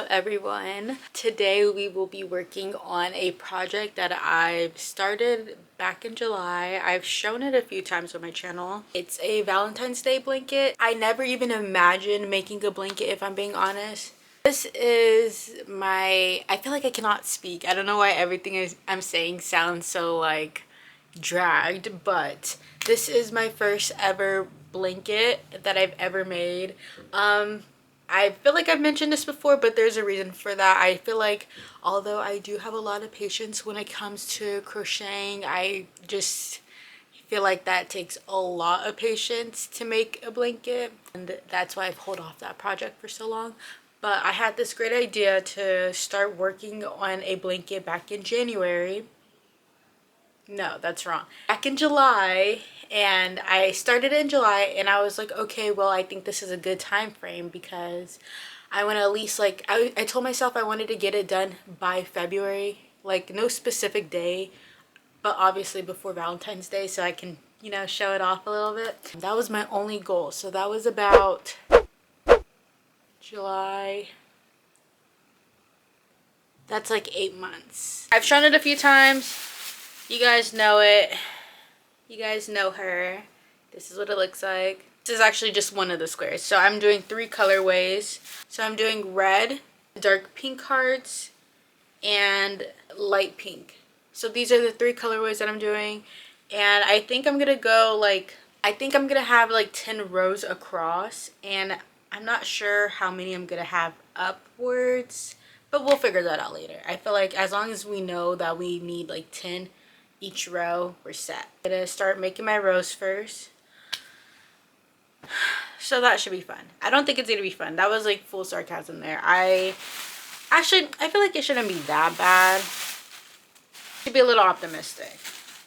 everyone. Today we will be working on a project that I've started back in July. I've shown it a few times on my channel. It's a Valentine's Day blanket. I never even imagined making a blanket, if I'm being honest. This is my, I feel like I cannot speak. I don't know why everything I'm saying sounds so like dragged, but this is my first ever blanket that I've ever made. I feel like I've mentioned this before, but there's a reason for that. I feel like although I do have a lot of patience when it comes to crocheting, I just feel like that takes a lot of patience to make a blanket, and that's why I've held off that project for so long. But I had this great idea to start working on a blanket back in January. No, that's wrong. Back in July, and I started in July, and I was like, okay, well, I think this is a good time frame because I want to at least like, I told myself I wanted to get it done by February, like no specific day, but obviously before Valentine's Day so I can, you know, show it off a little bit. That was my only goal. So that was about July. That's like 8 months. I've shown it a few times. You guys know it. You guys know her. This is what it looks like. This is actually just one of the squares. So I'm doing 3 colorways. So I'm doing red, dark pink hearts, and light pink. So these are the 3 colorways that I'm doing. And I think I'm gonna go like, I think I'm gonna have like 10 rows across. And I'm not sure how many I'm gonna have upwards, but we'll figure that out later. I feel like as long as we know that we need like 10 each row, we're set. I'm gonna start making my rows first. So that should be fun. I don't think it's gonna be fun. That was like full sarcasm there. I feel like it shouldn't be that bad. Should be a little optimistic.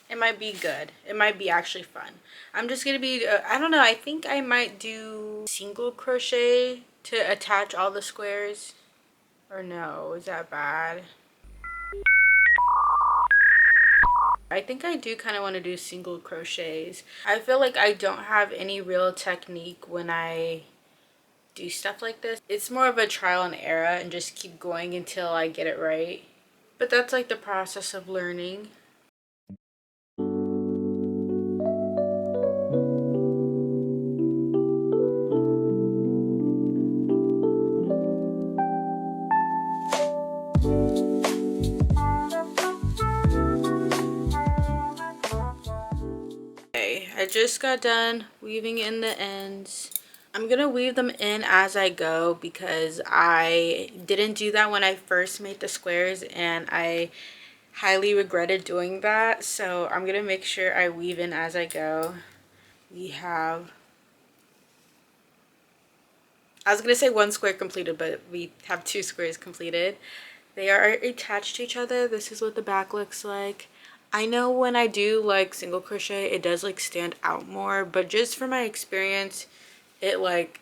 It might be good. It might be actually fun. I'm just gonna be, I don't know, I think I might do single crochet to attach all the squares. Or no, is that bad? I think I do kind of want to do single crochets. I feel like I don't have any real technique when I do stuff like this. It's more of a trial and error and just keep going until I get it right. But that's like the process of learning. I just got done weaving in the ends. I'm gonna weave them in as I go because I didn't do that when I first made the squares and I highly regretted doing that. So I'm gonna make sure I weave in as I go. We have, I was gonna say 1 square completed, but we have 2 squares completed. They are attached to each other. This is what the back looks like. I know when I do like single crochet, it does like stand out more, but just from my experience, it like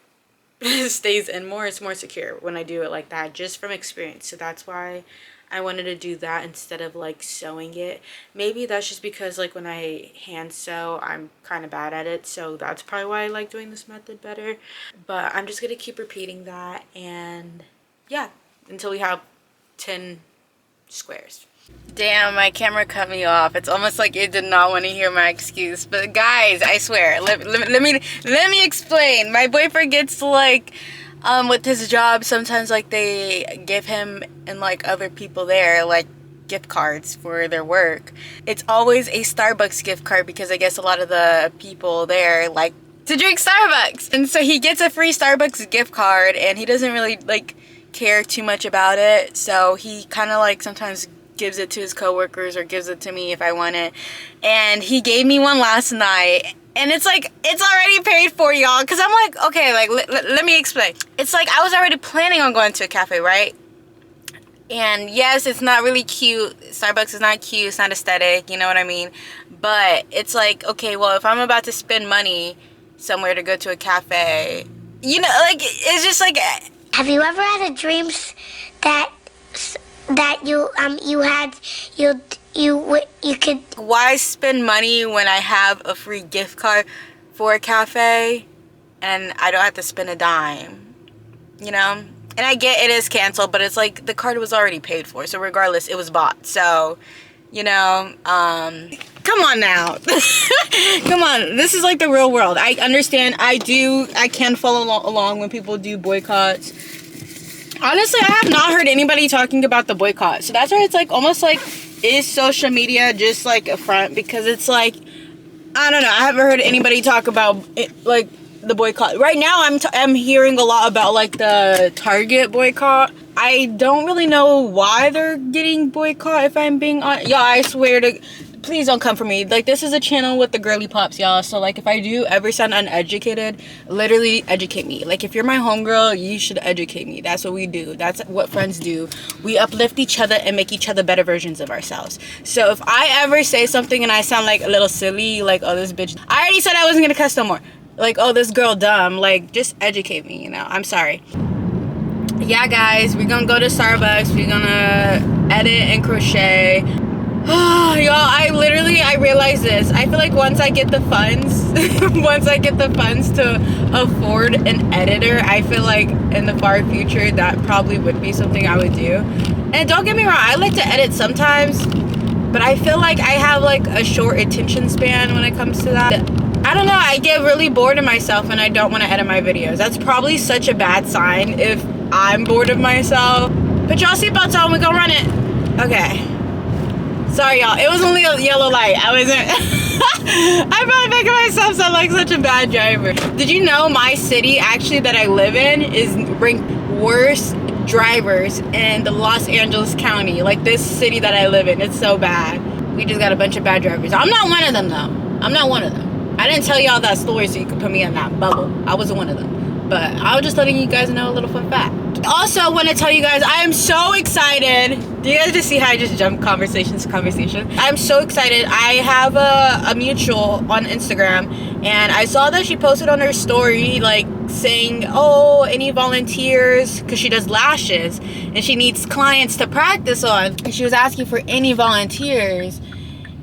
stays in more. It's more secure when I do it like that, just from experience. So that's why I wanted to do that instead of like sewing it. Maybe that's just because like when I hand sew, I'm kind of bad at it. So that's probably why I like doing this method better. But I'm just going to keep repeating that, and yeah, until we have 10 squares. Damn, my camera cut me off. It's almost like it did not want to hear my excuse. But guys, I swear, let me explain. My boyfriend gets like with his job, sometimes like they give him and like other people there like gift cards for their work. It's always a Starbucks gift card because I guess a lot of the people there like to drink Starbucks. And so he gets a free Starbucks gift card and he doesn't really like care too much about it. So he kind of like sometimes gives it to his coworkers or gives it to me if I want it. And he gave me one last night, and it's like it's already paid for, y'all, because I'm like, okay, like let me explain. It's like I was already planning on going to a cafe, right? And yes, it's not really cute. Starbucks is not cute, it's not aesthetic, you know what I mean? But it's like, okay, well, if I'm about to spend money somewhere to go to a cafe, you know, like it's just like, have you ever had a dream that you could, why spend money when I have a free gift card for a cafe and I don't have to spend a dime, you know? And I get it is canceled, but it's like the card was already paid for, so regardless, it was bought. So, you know, come on now. Come on, this is like the real world. I understand. I can follow along when people do boycotts. Honestly, I have not heard anybody talking about the boycott. So that's why it's like almost like, is social media just like a front? Because it's like, I don't know, I haven't heard anybody talk about it, like the boycott. Right now I'm hearing a lot about like the Target boycott. I don't really know why they're getting boycott, if I'm being honest. Yeah, I swear to, please don't come for me. Like, this is a channel with the girly pops, y'all. So like, if I do ever sound uneducated, literally educate me. Like, if you're my homegirl, you should educate me. That's what we do. That's what friends do. We uplift each other and make each other better versions of ourselves. So if I ever say something and I sound like a little silly, like, oh, this bitch, I already said I wasn't gonna cuss no more. Like, oh, this girl dumb. Like, just educate me, you know. I'm sorry. Yeah, guys, we're gonna go to Starbucks. We're gonna edit and crochet. Y'all, I realize this. I feel like once I get the funds, to afford an editor, I feel like in the far future that probably would be something I would do. And don't get me wrong, I like to edit sometimes, but I feel like I have like a short attention span when it comes to that. I don't know, I get really bored of myself and I don't want to edit my videos. That's probably such a bad sign if I'm bored of myself. Put y'all seatbelts on, we gonna run it. Okay. Sorry, y'all. It was only a yellow light. I wasn't... I'm probably making myself sound like such a bad driver. Did you know my city, actually, that I live in is ranked worst drivers in the Los Angeles County? Like, this city that I live in, it's so bad. We just got a bunch of bad drivers. I'm not one of them, though. I'm not one of them. I didn't tell y'all that story so you could put me in that bubble. I wasn't one of them. But I was just letting you guys know a little fun fact. Also, I want to tell you guys, I am so excited. Do you guys just see how I just jump conversation to conversation? I'm so excited. I have a mutual on Instagram, and I saw that she posted on her story, like, saying, oh, any volunteers, because she does lashes, and she needs clients to practice on. And she was asking for any volunteers.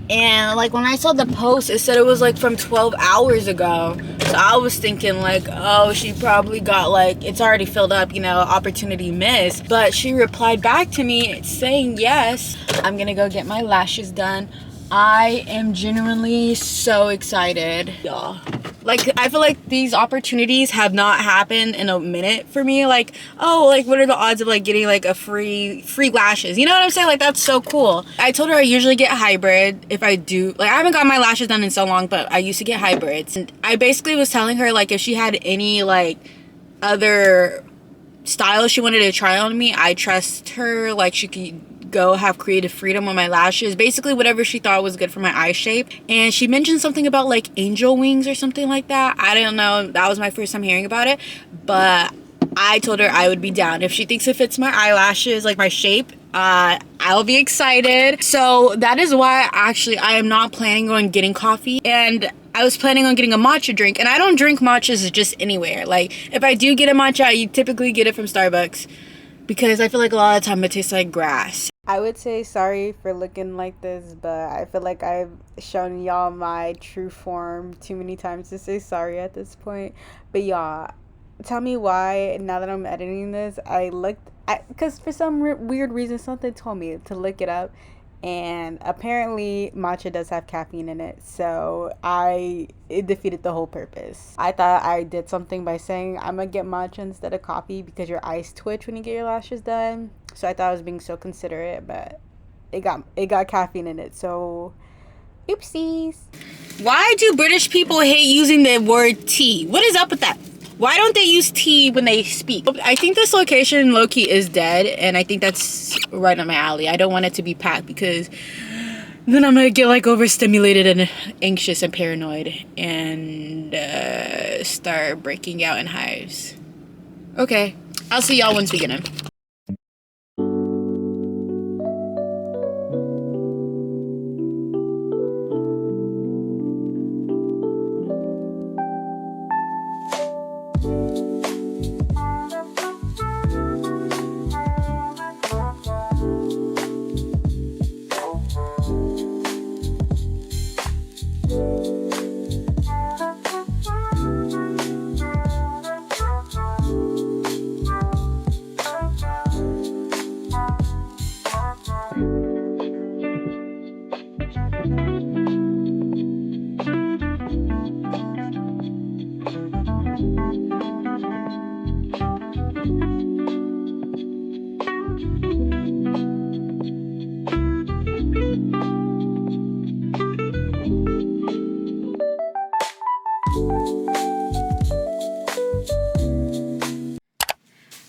And like, when I saw the post, it said it was like from 12 hours ago. So I was thinking like, oh, she probably got like, it's already filled up, you know, opportunity missed. But she replied back to me saying yes. I'm gonna go get my lashes done. I am genuinely so excited, y'all. Like, I feel like these opportunities have not happened in a minute for me. Like, oh, like, what are the odds of like getting like a free lashes? You know what I'm saying? Like, that's so cool. I told her I usually get hybrid if I do. Like, I haven't got my lashes done in so long, but I used to get hybrids. And I basically was telling her like, if she had any like other styles she wanted to try on me, I trust her. Like, she could go have creative freedom on my lashes, basically whatever she thought was good for my eye shape. And she mentioned something about like angel wings or something like that. I don't know, that was my first time hearing about it, but I told her I would be down if she thinks it fits my eyelashes, like my shape. I'll be excited. So that is why actually I am not planning on getting coffee, and I was planning on getting a matcha drink, and I don't drink matchas just anywhere. Like, if I do get a matcha, I typically get it from Starbucks because I feel like a lot of the time it tastes like grass. I would say sorry for looking like this, but I feel like I've shown y'all my true form too many times to say sorry at this point. But y'all, tell me why, now that I'm editing this, because for some weird reason, something told me to look it up. And apparently matcha does have caffeine in it, so it defeated the whole purpose. I thought I did something by saying I'm gonna get matcha instead of coffee because your eyes twitch when you get your lashes done. So I thought I was being so considerate, but it got caffeine in it, so oopsies. Why do British people hate using the word tea? What is up with that? Why don't they use tea when they speak? I think this location, low-key, is dead, and I think that's right on my alley. I don't want it to be packed because then I'm gonna get like overstimulated and anxious and paranoid and start breaking out in hives. Okay, I'll see y'all once we get in.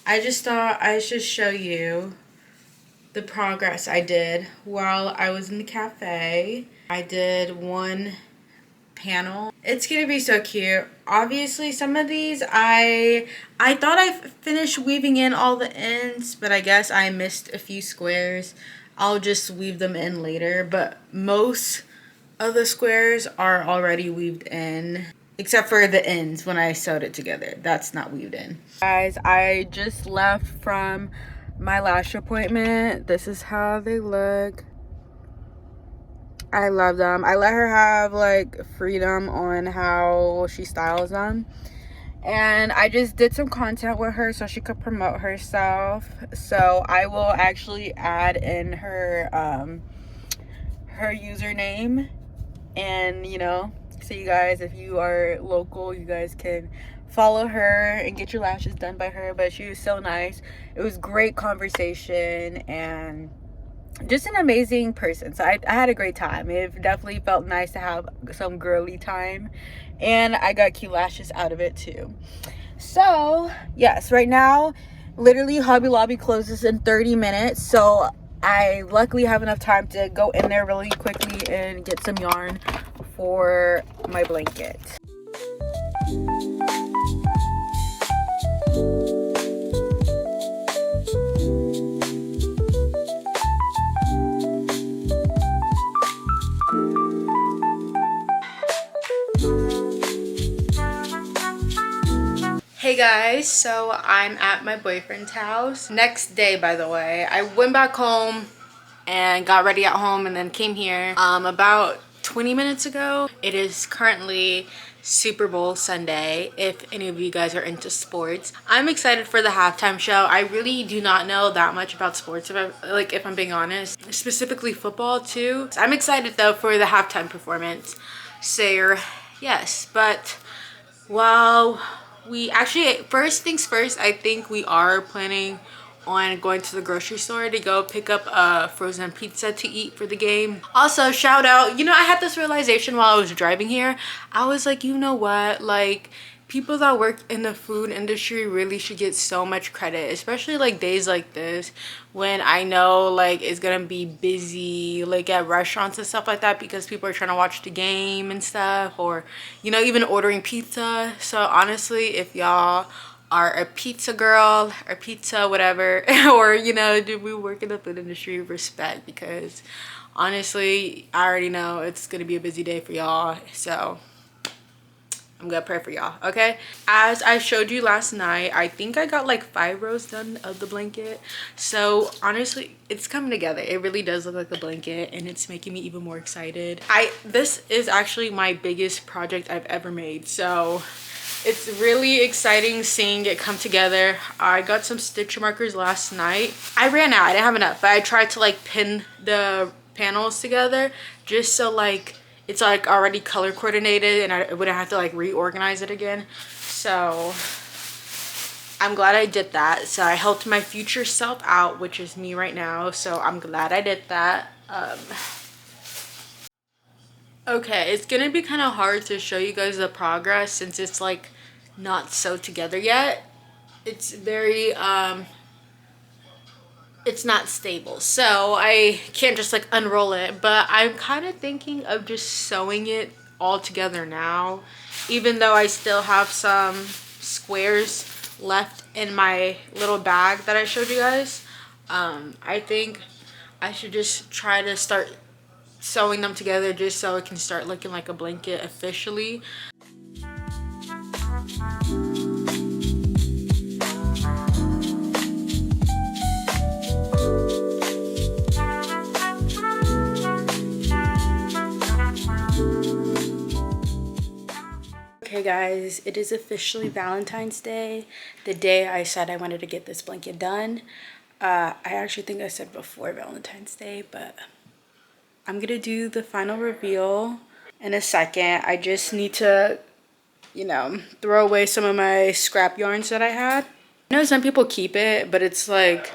I just thought I should show you the progress I did while I was in the cafe. I did one panel. It's gonna be so cute. Obviously some of these I thought I finished weaving in all the ends, but I guess I missed a few squares. I'll just weave them in later, but most of the squares are already weaved in, except for the ends when I sewed it together. That's not weaved in. Guys, I just left from my lash appointment. This is how they look. I love them. I let her have like freedom on how she styles them, and I just did some content with her so she could promote herself. So I will actually add in her her username, and you know, so you guys, if you are local, you guys can follow her and get your lashes done by her. But she was so nice. It was great conversation and just an amazing person. So I had a great time. It definitely felt nice to have some girly time, and I got cute lashes out of it too. So yes, right now literally Hobby Lobby closes in 30 minutes, so I luckily have enough time to go in there really quickly and get some yarn for my blanket. Hey guys, so I'm at my boyfriend's house. Next day, by the way, I went back home and got ready at home and then came here about 20 minutes ago. It is currently Super Bowl Sunday, if any of you guys are into sports. I'm excited for the halftime show. I really do not know that much about sports, if I'm being honest, specifically football too. I'm excited though for the halftime performance. So yes, but while we actually, first things first, I think we are planning on going to the grocery store to go pick up a frozen pizza to eat for the game. Also, shout out, you know, I had this realization while I was driving here. I was like, you know what, like, people that work in the food industry really should get so much credit, especially like days like this when I know like it's gonna be busy like at restaurants and stuff like that because people are trying to watch the game and stuff, or you know, even ordering pizza. So honestly, if y'all are a pizza girl or pizza whatever or you know, do we work in the food industry, respect, because honestly I already know it's gonna be a busy day for y'all. So I'm gonna pray for y'all, okay? As I showed you last night, I think I got like 5 rows done of the blanket. So honestly, it's coming together. It really does look like a blanket, and it's making me even more excited. This is actually my biggest project I've ever made. So it's really exciting seeing it come together. I got some stitch markers last night. I ran out, I didn't have enough, but I tried to like pin the panels together just so like it's like already color coordinated and I wouldn't have to like reorganize it again. So I'm glad I did that. So I helped my future self out, which is me right now. So I'm glad I did that. Okay, it's gonna be kind of hard to show you guys the progress since it's like not sewed together yet. It's very it's not stable, so I can't just like unroll it, but I'm kind of thinking of just sewing it all together now, even though I still have some squares left in my little bag that I showed you guys. I think I should just try to start sewing them together just so it can start looking like a blanket officially. Okay guys, it is officially Valentine's Day, the day I said I wanted to get this blanket done. I actually think I said before Valentine's Day, but I'm gonna do the final reveal in a second. I just need to, you know, throw away some of my scrap yarns that I had. I know some people keep it, but it's like,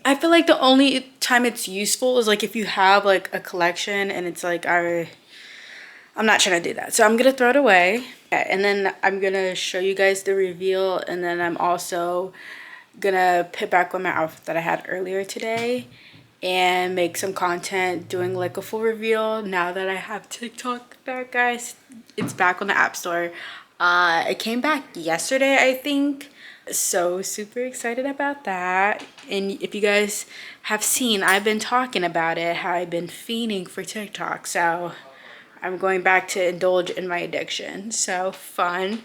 I feel like the only time it's useful is like if you have like a collection and it's like, I I'm not trying to do that. So I'm gonna throw it away. And then I'm gonna show you guys the reveal, and then I'm also gonna put back on my outfit that I had earlier today and make some content doing like a full reveal now that I have TikTok back, guys. It's back on the App Store. It came back yesterday, I think. So super excited about that. And if you guys have seen, I've been talking about it, how I've been fiending for TikTok. So I'm going back to indulge in my addiction. So fun.